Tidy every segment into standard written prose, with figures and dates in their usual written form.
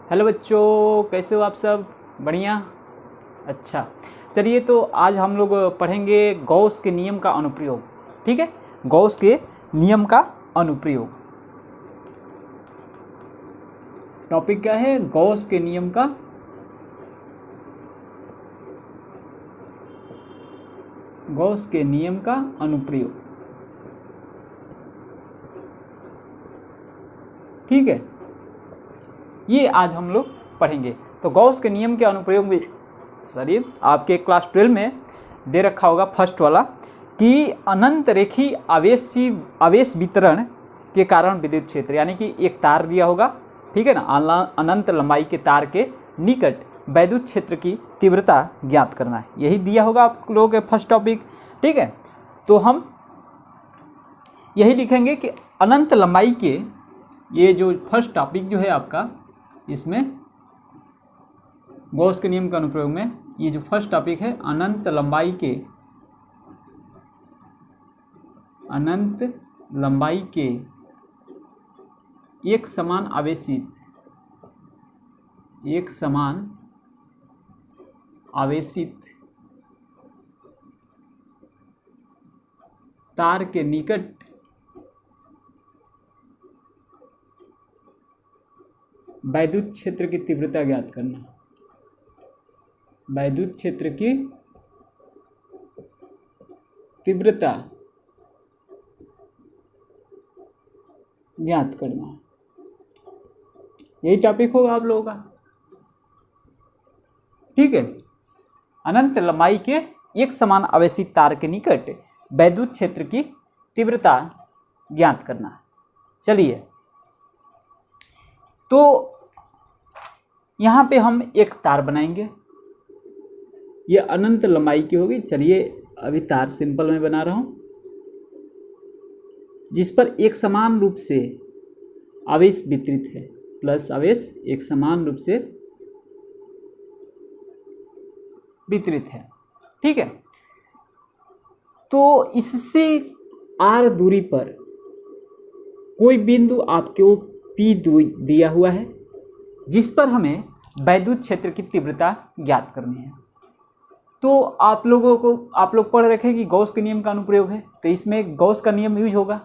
Hello बच्चों, कैसे हो आप सब? बढ़िया। अच्छा, चलिए तो आज हम लोग पढ़ेंगे गॉस के नियम का अनुप्रयोग। ठीक है, गॉस के नियम का अनुप्रयोग। टॉपिक क्या है? गॉस के नियम का अनुप्रयोग। ठीक है, ये आज हम लोग पढ़ेंगे। तो गॉस के नियम के अनुप्रयोग में आपके क्लास 12 में दे रखा होगा फर्स्ट वाला कि अनंत रेखीय आवेश वितरण के कारण विद्युत क्षेत्र, यानी कि एक तार दिया होगा, ठीक है ना, अनंत लंबाई के तार के निकट वैद्युत क्षेत्र की तीव्रता ज्ञात करना है। यही दिया होगा आप लोगों के फर्स्ट टॉपिक। ठीक है, तो हम यही लिखेंगे कि अनंत लंबाई के, ये जो फर्स्ट टॉपिक जो है आपका, इसमें गॉस के नियम के अनुप्रयोग में ये जो फर्स्ट टॉपिक है, अनंत लंबाई के एक समान आवेशित तार के निकट वैद्युत क्षेत्र की तीव्रता ज्ञात करना। वैद्युत क्षेत्र की तीव्रता ज्ञात करना, यही टॉपिक होगा आप लोगों का। ठीक है, अनंत लंबाई के एक समान आवेशित तार के निकट वैद्युत क्षेत्र की तीव्रता ज्ञात करना। चलिए, तो यहाँ पे हम एक तार बनाएंगे, ये अनंत लंबाई की होगी। चलिए, अभी तार सिंपल में बना रहा हूँ, जिस पर एक समान रूप से आवेश वितरित है, प्लस आवेश एक समान रूप से वितरित है। ठीक है, तो इससे r दूरी पर कोई बिंदु आपको P दिया हुआ है, जिस पर हमें वैद्युत क्षेत्र की तीव्रता ज्ञात करनी है। तो आप लोग पढ़ रखे कि गॉस के नियम का अनुप्रयोग है, तो इसमें गॉस का नियम यूज होगा।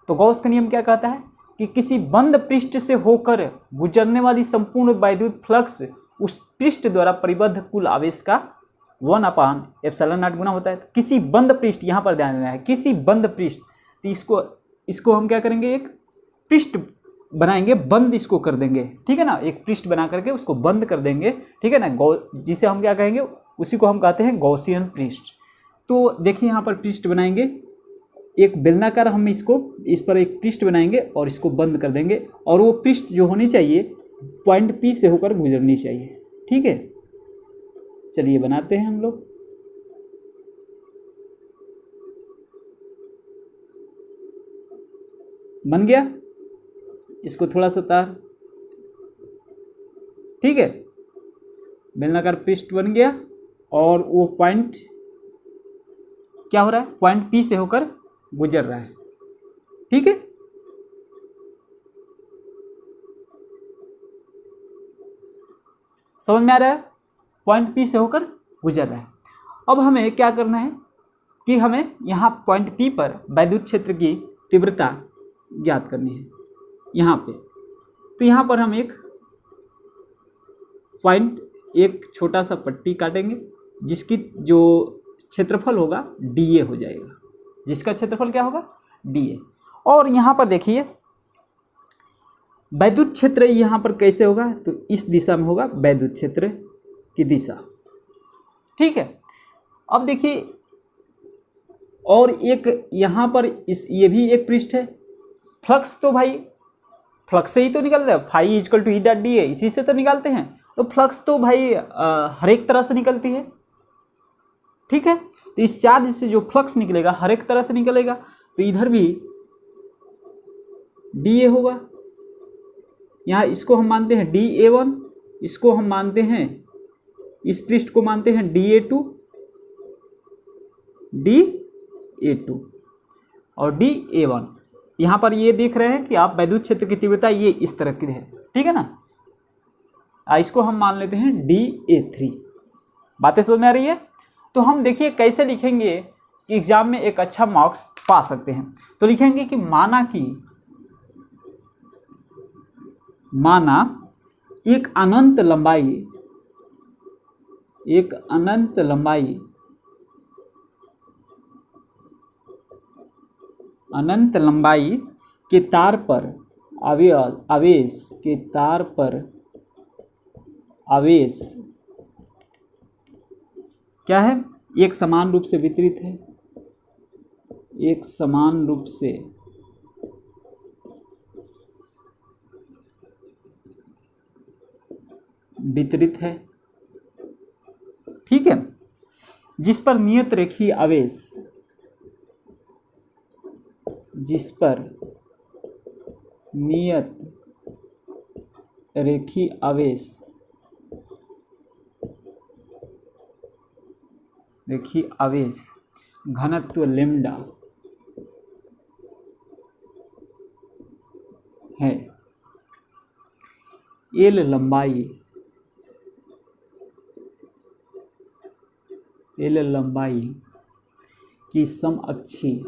तो गॉस का नियम क्या कहता है कि किसी बंद पृष्ठ से होकर गुजरने वाली संपूर्ण वैद्युत फ्लक्स उस पृष्ठ द्वारा परिबद्ध कुल आवेश का 1/ε0 गुना होता है। तो किसी बंद पृष्ठ, यहाँ पर ध्यान देना है, किसी बंद पृष्ठ, तो इसको हम क्या करेंगे, एक पृष्ठ बनाएंगे, बंद इसको कर देंगे। ठीक है ना, एक पृष्ठ बना करके उसको बंद कर देंगे। ठीक है ना, जिसे हम क्या कहेंगे, उसी को हम कहते हैं गॉसियन पृष्ठ। तो देखिए, यहाँ पर पृष्ठ बनाएंगे, एक बेलनाकार, हम इस पर एक पृष्ठ बनाएंगे और इसको बंद कर देंगे, और वो पृष्ठ जो होनी चाहिए पॉइंट P से होकर गुजरनी चाहिए। ठीक है, चलिए बनाते हैं हम लोग। बन गया, इसको थोड़ा सा तार, ठीक है, बेलनाकार पृष्ठ बन गया, और वो पॉइंट क्या हो रहा है, पॉइंट P से होकर गुजर रहा है। ठीक है, समझ में आ रहा है, पॉइंट P से होकर गुजर रहा है। अब हमें क्या करना है कि हमें यहाँ पॉइंट P पर वैद्युत क्षेत्र की तीव्रता ज्ञात करनी है, यहाँ पे। तो यहाँ पर हम एक छोटा सा पट्टी काटेंगे, जिसकी जो क्षेत्रफल होगा dA हो जाएगा, जिसका क्षेत्रफल क्या होगा, dA। और यहाँ पर देखिए, वैद्युत क्षेत्र यहाँ पर कैसे होगा, तो इस दिशा में होगा वैद्युत क्षेत्र की दिशा। ठीक है, अब देखिए, और एक यहाँ पर ये भी एक पृष्ठ है। फ्लक्स तो भाई फ्लक्स से ही तो निकलता है, फाई इक्वल टू E.dA, इसी से तो निकालते हैं। तो फ्लक्स तो भाई हर एक तरह से निकलती है। ठीक है, तो इस चार्ज से जो फ्लक्स निकलेगा हर एक तरह से निकलेगा, तो इधर भी dA होगा। यहाँ इसको हम मानते हैं dA1, इसको हम मानते हैं, इस पृष्ठ को मानते हैं dA2 और dA1। यहाँ पर ये देख रहे हैं कि आप वैद्युत क्षेत्र की तीव्रता ये इस तरह की है। ठीक है ना, इसको हम मान लेते हैं DA3। बातें समझ में आ रही है? तो हम देखिए कैसे लिखेंगे कि एग्जाम में एक अच्छा मार्क्स पा सकते हैं। तो लिखेंगे कि माना एक अनंत लंबाई के तार पर आवेश क्या है, एक समान रूप से वितरित है, ठीक है, जिस पर नियत रेखीय आवेश घनत्व लैम्डा है। एल लंबाई की समअक्षीय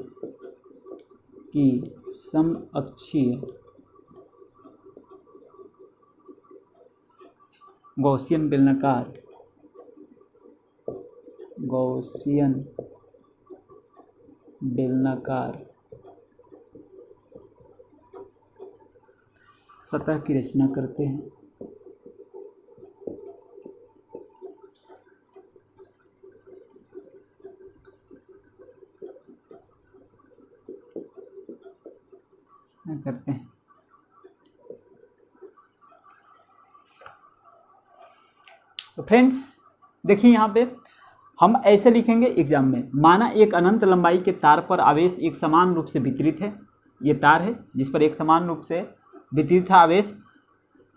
गॉसियन बेलनाकार सतह की रचना करते हैं। तो फ्रेंड्स देखिए यहाँ पे हम ऐसे लिखेंगे एग्जाम में, माना एक अनंत लंबाई के तार पर आवेश एक समान रूप से वितरित है। ये तार है जिस पर एक समान रूप से वितरित है आवेश,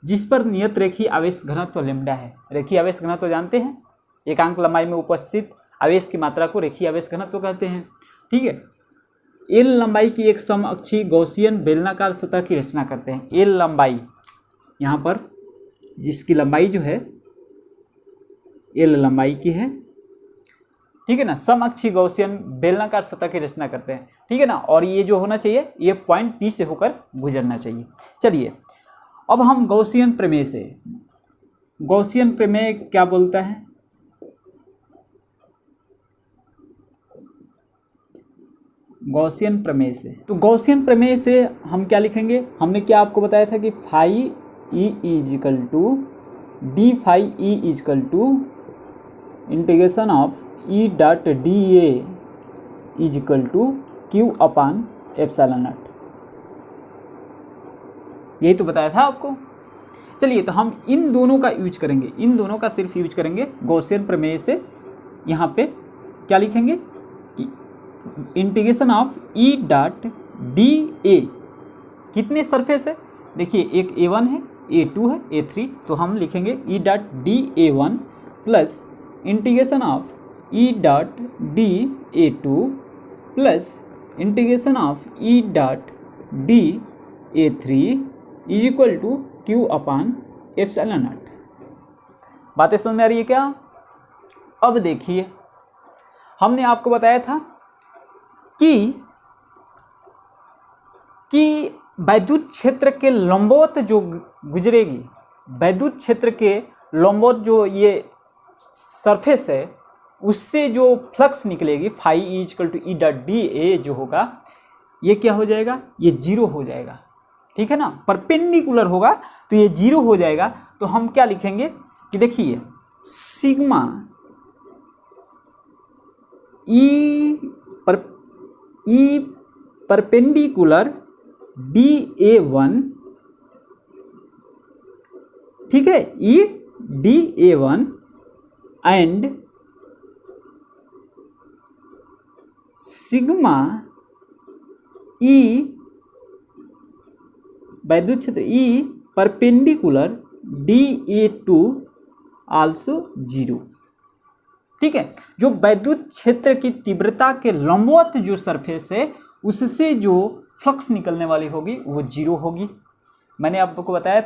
जिस पर नियत रेखीय आवेश घनत्व लैम्डा है। रेखीय आवेश घनत्व जानते हैं, एकांक लंबाई में उपस्थित आवेश की मात्रा को रेखीय आवेश घनत्व कहते हैं। ठीक है, एल लंबाई की एक समअक्षीय गॉसियन बेलनाकार सतह की रचना करते हैं। एल लंबाई यहाँ पर जिसकी लंबाई जो है एल लंबाई की है, ठीक है ना, समअक्षीय गॉसियन बेलनाकार सतह की रचना करते हैं। ठीक है ना, और ये जो होना चाहिए ये पॉइंट P से होकर गुजरना चाहिए। चलिए अब हम गॉसियन प्रमेय क्या बोलता है? गॉसियन प्रमेय से, तो गॉसियन प्रमेय से हम क्या लिखेंगे? हमने क्या आपको बताया था कि phi E equal to D phi E equal to integration of E dot D A equal to Q upon epsilon naught. यही तो बताया था आपको। चलिए तो हम इन दोनों का यूज करेंगे, इन दोनों का सिर्फ यूज करेंगे गॉसियन प्रमेय से। यहाँ पे क्या लिखेंगे कि integration of E dot D ए, कितने सरफेस है? देखिए एक A1 है, A2 है, A3, तो हम लिखेंगे E dot D A1 plus integration of E dot D A2 plus integration of E dot D A3 is equal to Q upon epsilon naught. बातें समझ में आ रही है क्या? अब देखिए हमने आपको बताया था कि वैद्युत क्षेत्र के लंबवत जो गुजरेगी, वैद्युत क्षेत्र के लंबवत जो ये सरफेस है उससे जो फ्लक्स निकलेगी phi E equal to E dot D A जो होगा ये क्या हो जाएगा? ये जीरो हो जाएगा। ठीक है ना, परपेंडिकुलर होगा तो ये जीरो हो जाएगा। तो हम क्या लिखेंगे कि देखिए सिग्मा ई परपेंडिकुलर DA1, ठीक है, ई DA1 एंड सिग्मा ई वैद्युत क्षेत्र E perpendicular DA2 also zero. ठीक है, जो वैद्युत क्षेत्र की तीव्रता के लंबवत जो सरफेस है उससे जो फ्लक्स निकलने वाली होगी वो जीरो होगी। मैंने आपको बताया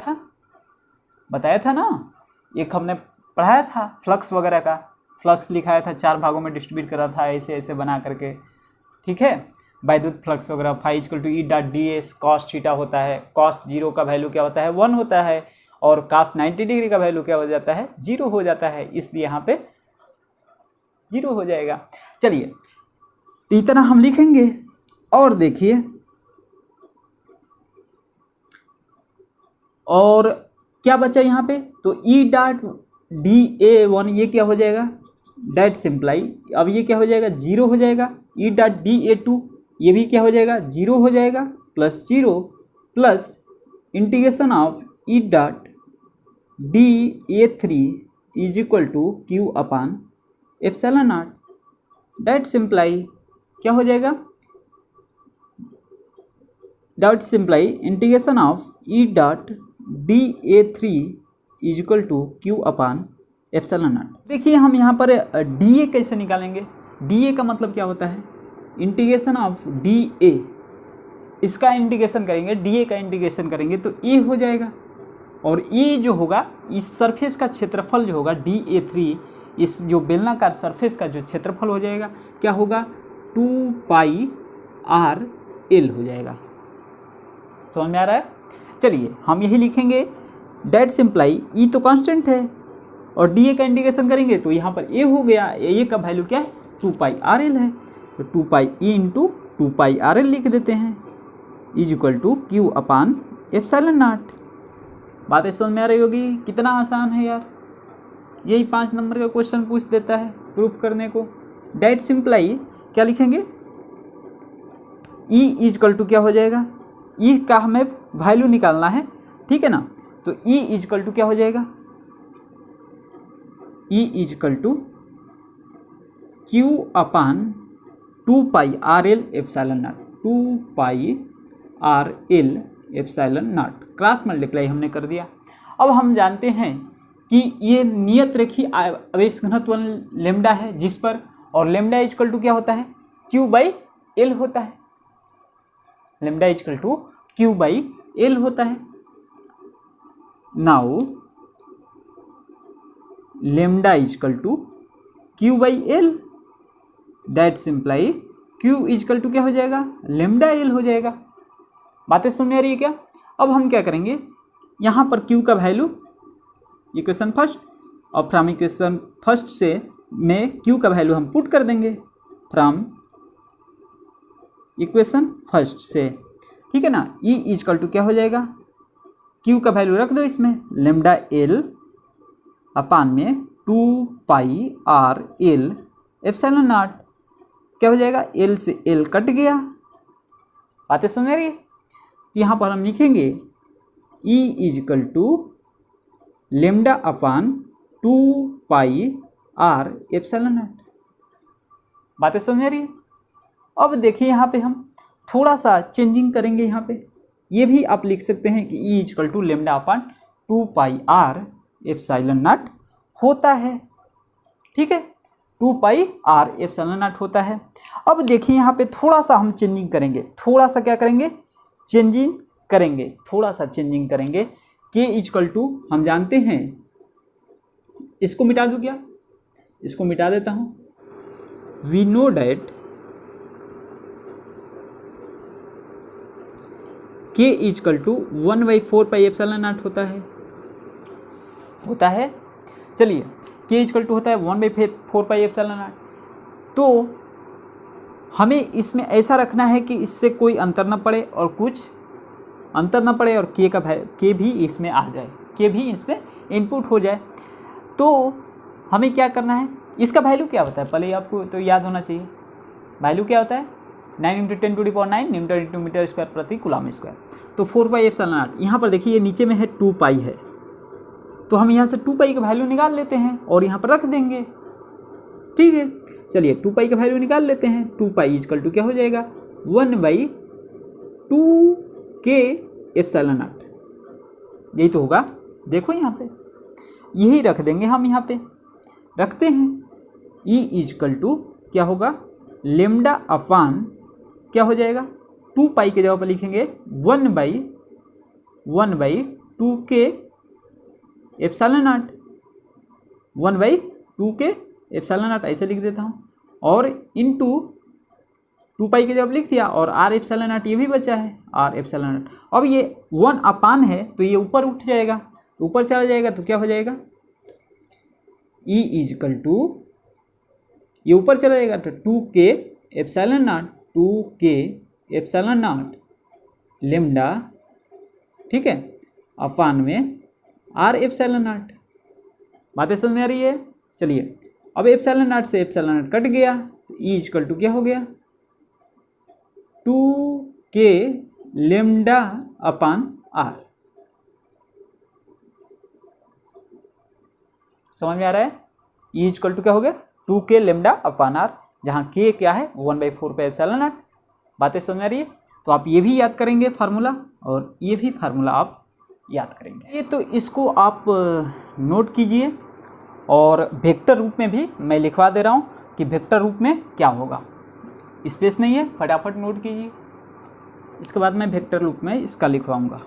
था ना एक हमने पढ़ाया था फ्लक्स वगैरह का, फ्लक्स लिखाया था, 4 भागों में डिस्ट्रीब्यूट करा था ऐसे ऐसे बना करके, ठीक है। वैद्युत फ्लक्स वगैरह phi equal to E dot D S cos theta होता है, कॉस 0 का वैल्यू क्या होता है 1 होता है, और कॉस 90 डिग्री का वैल्यू क्या हो जाता है 0 हो जाता है, इसलिए यहाँ पे 0 हो जाएगा। चलिए तो इतना हम लिखेंगे। और देखिए, और क्या बचा यहाँ पे, तो ई डॉट डी ए वन ये क्या हो जाएगा, डेट सिंप्लाई, अब ये क्या हो जाएगा 0 हो जाएगा। E dot D A two ये भी क्या हो जाएगा 0 हो जाएगा, plus 0 plus integration of E dot D A three is equal to Q upon epsilon naught, that simply क्या हो जाएगा, that simply integration of E dot D A three is equal to Q upon epsilon naught. देखिए हम यहाँ पर D A कैसे निकालेंगे, D A का मतलब क्या होता है, इंटीग्रेशन ऑफ डी ए, इसका इंटीग्रेशन करेंगे, डी ए का इंटीग्रेशन करेंगे तो ए हो जाएगा, और ए जो होगा इस सरफेस का क्षेत्रफल जो होगा डी ए थ्री, इस जो बेलनाकार सरफेस का जो क्षेत्रफल हो जाएगा क्या होगा 2 पाई आर एल हो जाएगा। समझ में आ रहा है। चलिए हम यही लिखेंगे, डेट सिंप्लाई ई तो कांस्टेंट है और डी ए का इंटीग्रेशन करेंगे तो यहाँ पर ए हो गया, ए का वैल्यू क्या है 2 पाई आर एल है, तो 2 pi E into 2 pi R L लिख देते हैं is equal to Q upon epsilon naught. बातें समझ में आ रही होगी, कितना आसान है यार, यही 5 नंबर का क्वेश्चन पूछ देता है प्रूफ करने को। डेट सिंप्लाई क्या लिखेंगे, ई इज इक्वल टू क्या हो जाएगा, ई का हमें वैल्यू निकालना है, ठीक है ना, तो ई इज इक्वल टू क्या हो जाएगा, E is equal to Q upon 2 pi R L epsilon naught, 2 pi R L epsilon naught, cross multiply हमने कर दिया। अब हम जानते हैं कि ये नियत रेखीय आवेश घनत्व लेमडा है जिस पर, और लेमडा इक्वल टू क्या होता है क्यू बाई एल होता है, lambda equal to Q by L होता है। Now lambda equal to Q by L, that simply Q equal to क्या हो जाएगा लेमडा एल हो जाएगा। बातें सुन आ रही है क्या। अब हम क्या करेंगे, यहाँ पर क्यू का वैल्यू इक्वेशन फर्स्ट, और फ्रॉम इक्वेशन फर्स्ट से में क्यू का वैल्यू हम पुट कर देंगे फ्रॉम इक्वेशन फर्स्ट से, ठीक है ना। ई इक्वल टू क्या हो जाएगा, क्यू का वैल्यू रख दो इसमें, लेमडा एल अपान में 2 pi R L epsilon not, क्या हो जाएगा एल से एल कट गया। बातें समझ रही है। तो यहाँ पर हम लिखेंगे E equal to lambda upon 2 pi R epsilon naught. बातें समझ रही है। अब देखिए यहाँ पे हम थोड़ा सा चेंजिंग करेंगे, यहाँ पे ये भी आप लिख सकते हैं कि E equal to lambda upon 2 pi R epsilon naught होता है, ठीक है, 2 पाई आर एप्सिलॉन नॉट होता है। अब देखिए यहाँ पे थोड़ा सा हम चेंजिंग करेंगे, थोड़ा सा क्या करेंगे चेंजिंग करेंगे, थोड़ा सा चेंजिंग करेंगे। के इक्वल टू हम जानते हैं, इसको मिटा दूँ क्या, इसको मिटा देता हूँ। We know that K equal to 1/4 pi epsilon naught होता है। चलिए के इक्वल टू होता है 1/4 पाई एप्सिलॉन नॉट, तो हमें इसमें ऐसा रखना है कि इससे कोई अंतर ना पड़े और कुछ अंतर ना पड़े, और के भी इसमें आ जाए, के भी इसमें इनपुट हो जाए। तो हमें क्या करना है, इसका वैल्यू क्या होता है पहले आपको तो याद होना चाहिए। वैल्यू क्या होता है 9 × 10⁹ न्यूटन × मीटर स्क्वायर प्रति कूलम स्क्वायर। तो 4 पाई एप्सिलॉन नॉट, यहाँ पर देखिए नीचे में है 2 पाई है, तो हम यहाँ से 2 पाई का वैल्यू निकाल लेते हैं और यहाँ पर रख देंगे, ठीक है। चलिए 2 पाई का वैल्यू निकाल लेते हैं। 2 पाई इक्वल टू क्या हो जाएगा 1/2 के एप्सिलॉन नॉट, यही तो होगा। देखो यहाँ पे यही रख देंगे, हम यहाँ पे रखते हैं। ई इक्वल टू क्या होगा लेमडा अपान क्या हो जाएगा 2 पाई के जगह पर लिखेंगे 1/2 के एप्सिलॉन नॉट, 1/2 के एप्सिलॉन नॉट ऐसे लिख देता हूँ, और इनटू 2 पाई के जब लिख दिया, और आर एप्सिलॉन नॉट ये भी बचा है, आर एप्सिलॉन नॉट। अब ये 1 अपान है तो ये ऊपर उठ जाएगा, तो ऊपर चला जाएगा तो क्या हो जाएगा, ई इजकल टू, ये ऊपर चला जाएगा तो 2k epsilon not, 2k epsilon not lambda, ठीक है, अपान में आर एप्सिलॉन नॉट। बातें समझ में आ रही है? चलिए अब एप्सिलॉन नॉट से एप्सिलॉन नॉट कट गया, तो ई इजकल टू क्या हो गया, 2k लेम्डा अपान आर। समझ में आ रहा है? ई इजकल टू क्या हो गया, 2k लेम्डा अपान आर, जहाँ k क्या है 1/4 पे एप्सिलॉन नॉट। बातें समझ में आ रही है? तो आप ये भी याद करेंगे फार्मूला, और ये भी फार्मूला आप याद करेंगे। ये तो इसको आप नोट कीजिए, और वेक्टर रूप में भी मैं लिखवा दे रहा हूँ कि वेक्टर रूप में क्या होगा। स्पेस नहीं है, फटाफट नोट कीजिए, इसके बाद मैं वेक्टर रूप में इसका लिखवाऊंगा।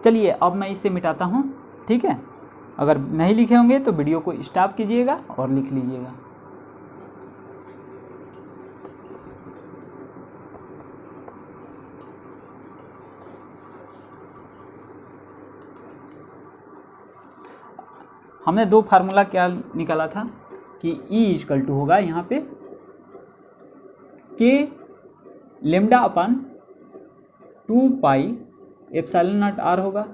चलिए अब मैं इसे मिटाता हूँ, ठीक है। अगर नहीं लिखे होंगे तो वीडियो को स्टॉप कीजिएगा और लिख लीजिएगा। हमने दो फार्मूला क्या निकाला था कि E इजकल टू होगा यहाँ पे k lambda upon 2 pi epsilon naught R होगा,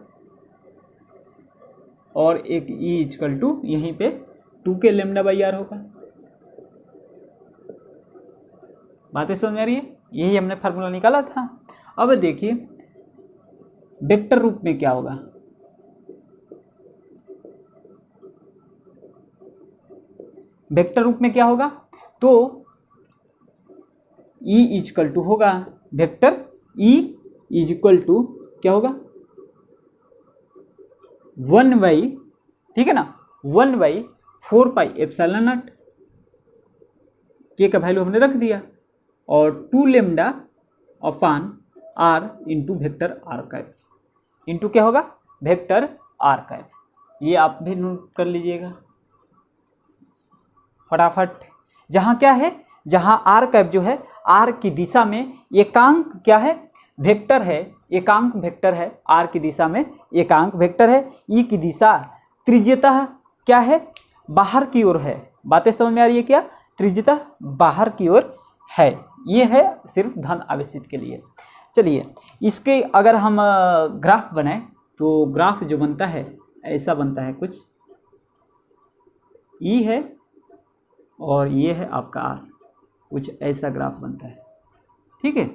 और एक E इजकल टू यहीं पे 2k लेम्डा बाई आर होगा। बातें समझ में आ रही है? यही हमने फार्मूला निकाला था। अब देखिए वेक्टर रूप में क्या होगा, वेक्टर रूप में क्या होगा, तो E इजकल टू होगा वेक्टर E इजकल टू क्या होगा 1 बाई, ठीक है ना, 1/4 पाई एप्सिलॉन नॉट, के का वैल्यू हमने रख दिया, और 2 lambda upon R into vector R cap, into क्या होगा वेक्टर आर कैप। ये आप भी नोट कर लीजिएगा फटाफट। जहाँ क्या है, जहाँ आर कैप जो है आर की दिशा में एकांक क्या है, वेक्टर है, एकांक वेक्टर है, आर की दिशा में एकांक वेक्टर है, ई की दिशा त्रिज्यतः क्या है, बाहर की ओर है। बातें समझ में आ रही है क्या, त्रिज्यतः बाहर की ओर है, ये है सिर्फ धन आवेशित के लिए। चलिए इसके अगर हम ग्राफ बनाएं तो ग्राफ जो बनता है ऐसा बनता है, कुछ ई है और ये है आपका आर, कुछ ऐसा ग्राफ बनता है, ठीक है।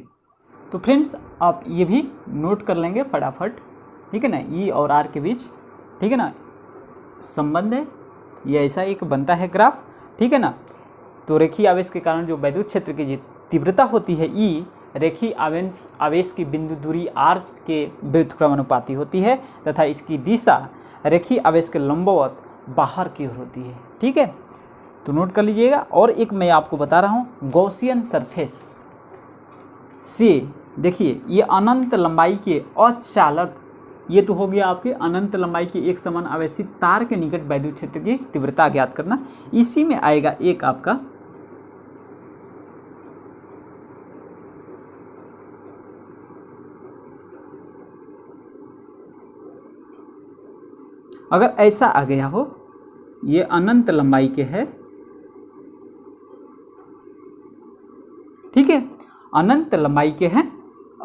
तो फ्रेंड्स आप ये भी नोट कर लेंगे फटाफट, ठीक है ना, ई और आर के बीच, ठीक है ना, संबंध है, ये ऐसा एक बनता है ग्राफ, ठीक है ना। तो रेखीय आवेश के कारण जो वैद्युत क्षेत्र की तीव्रता होती है ई, रेखीय आवेश की बिंदु दूरी आर के व्युत्क्रमानुपाती होती है, तथा इसकी दिशा रेखीय आवेश के लंबवत बाहर की ओर होती है, ठीक है। तो नोट कर लीजिएगा। और एक मैं आपको बता रहा हूँ, गॉसियन सरफेस से देखिए ये अनंत लंबाई के अचालक, ये तो हो गया आपके अनंत लंबाई के एक समान आवेशित तार के निकट वैद्युत क्षेत्र की तीव्रता ज्ञात करना। इसी में आएगा एक आपका अगर ऐसा आ गया हो, ये अनंत लंबाई के है, ठीक है, अनंत लंबाई के हैं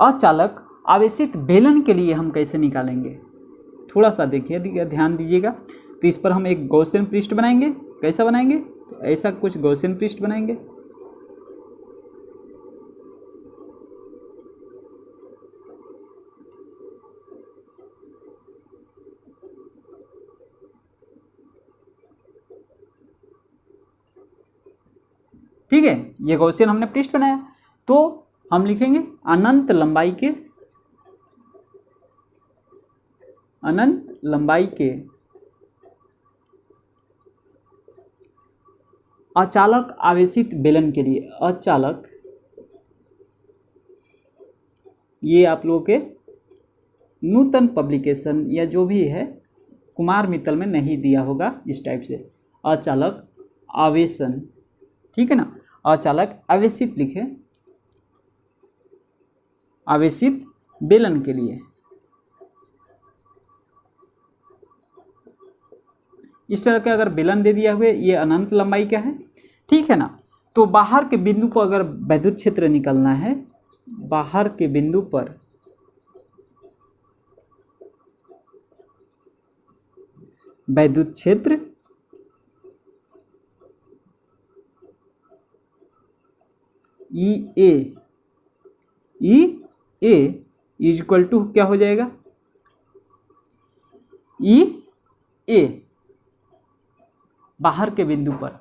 अचालक आवेशित बेलन के लिए हम कैसे निकालेंगे, थोड़ा सा देखिए, ध्यान दीजिएगा। तो इस पर हम एक गॉसियन पृष्ठ बनाएंगे। कैसा बनाएंगे, तो ऐसा कुछ गॉसियन पृष्ठ बनाएंगे, ठीक है। ये गॉसियन हमने पृष्ठ बनाया, तो हम लिखेंगे अनंत लंबाई के अचालक आवेशित बेलन के लिए, अचालक, ये आप लोगों के नूतन पब्लिकेशन या जो भी है कुमार मित्तल में नहीं दिया होगा इस टाइप से, अचालक आवेशन, ठीक है ना, अचालक आवेशित लिखे, आवेशित बेलन के लिए। इस तरह का अगर बेलन दे दिया हुआ है, ये अनंत लंबाई का है, ठीक है ना। तो बाहर के बिंदु पर अगर वैद्युत क्षेत्र निकलना है, बाहर के बिंदु पर वैद्युत क्षेत्र ई ए इज इक्वल टू क्या हो जाएगा, ई ए, बाहर के बिंदु पर,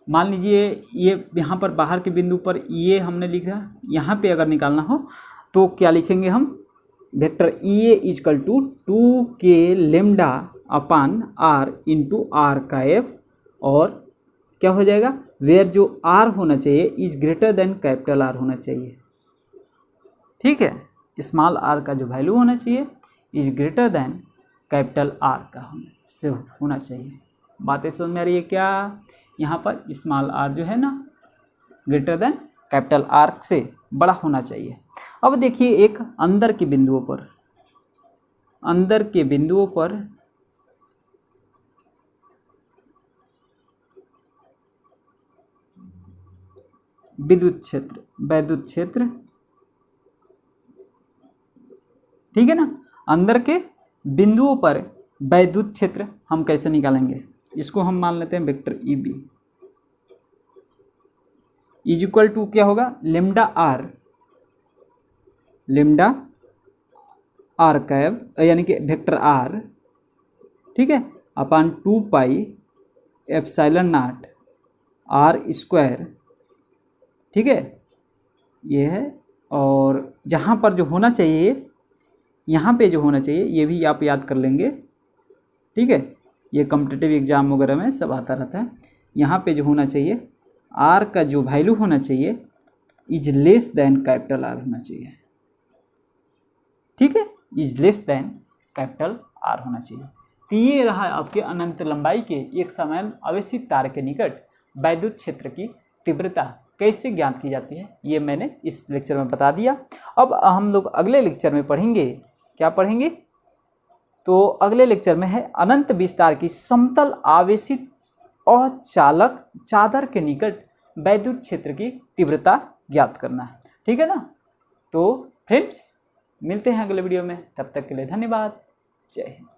मान लीजिए ये यहाँ पर बाहर के बिंदु पर ये हमने लिखा, यहाँ पे अगर निकालना हो तो क्या लिखेंगे हम, vector E A equal to 2k lambda upon R into R का एफ, और क्या हो जाएगा, वेयर जो आर होना चाहिए is greater than capital R होना चाहिए, ठीक है, स्मॉल आर का जो वैल्यू होना चाहिए is greater than capital are का होना चाहिए। बातें समझ में आ रही है क्या, यहाँ पर स्मॉल आर जो है ना ग्रेटर देन कैपिटल आर से बड़ा होना चाहिए। अब देखिए एक अंदर के बिंदुओं पर, अंदर के बिंदुओं पर विद्युत क्षेत्र, वैद्युत क्षेत्र, ठीक है ना, अंदर के बिंदुओं पर वैद्युत क्षेत्र हम कैसे निकालेंगे, इसको हम मान लेते हैं vector E B is equal to क्या होगा, लेमडा आर कैव यानी कि वेक्टर आर, ठीक है, upon 2 pi epsilon naught R square, ठीक है, ये है। और जहाँ पर जो होना चाहिए, यहाँ पे जो होना चाहिए ये भी आप याद कर लेंगे, ठीक है, ये कॉम्पिटिटिव एग्जाम वगैरह में सब आता रहता है। यहाँ पे जो होना चाहिए आर का जो वैल्यू होना चाहिए is less than capital R होना चाहिए, ठीक है, is less than capital R होना चाहिए। तो ये रहा आपके अनंत लंबाई के एक समान आवेशित तार के निकट वैद्युत क्षेत्र की तीव्रता कैसे ज्ञात की जाती है, ये मैंने इस लेक्चर में बता दिया। अब हम लोग अगले लेक्चर में पढ़ेंगे, क्या पढ़ेंगे, तो अगले लेक्चर में है अनंत विस्तार की समतल आवेशित अचालक चादर के निकट वैद्युत क्षेत्र की तीव्रता ज्ञात करना है, ठीक है ना। तो फ्रेंड्स मिलते हैं अगले वीडियो में, तब तक के लिए धन्यवाद, जय हिंद।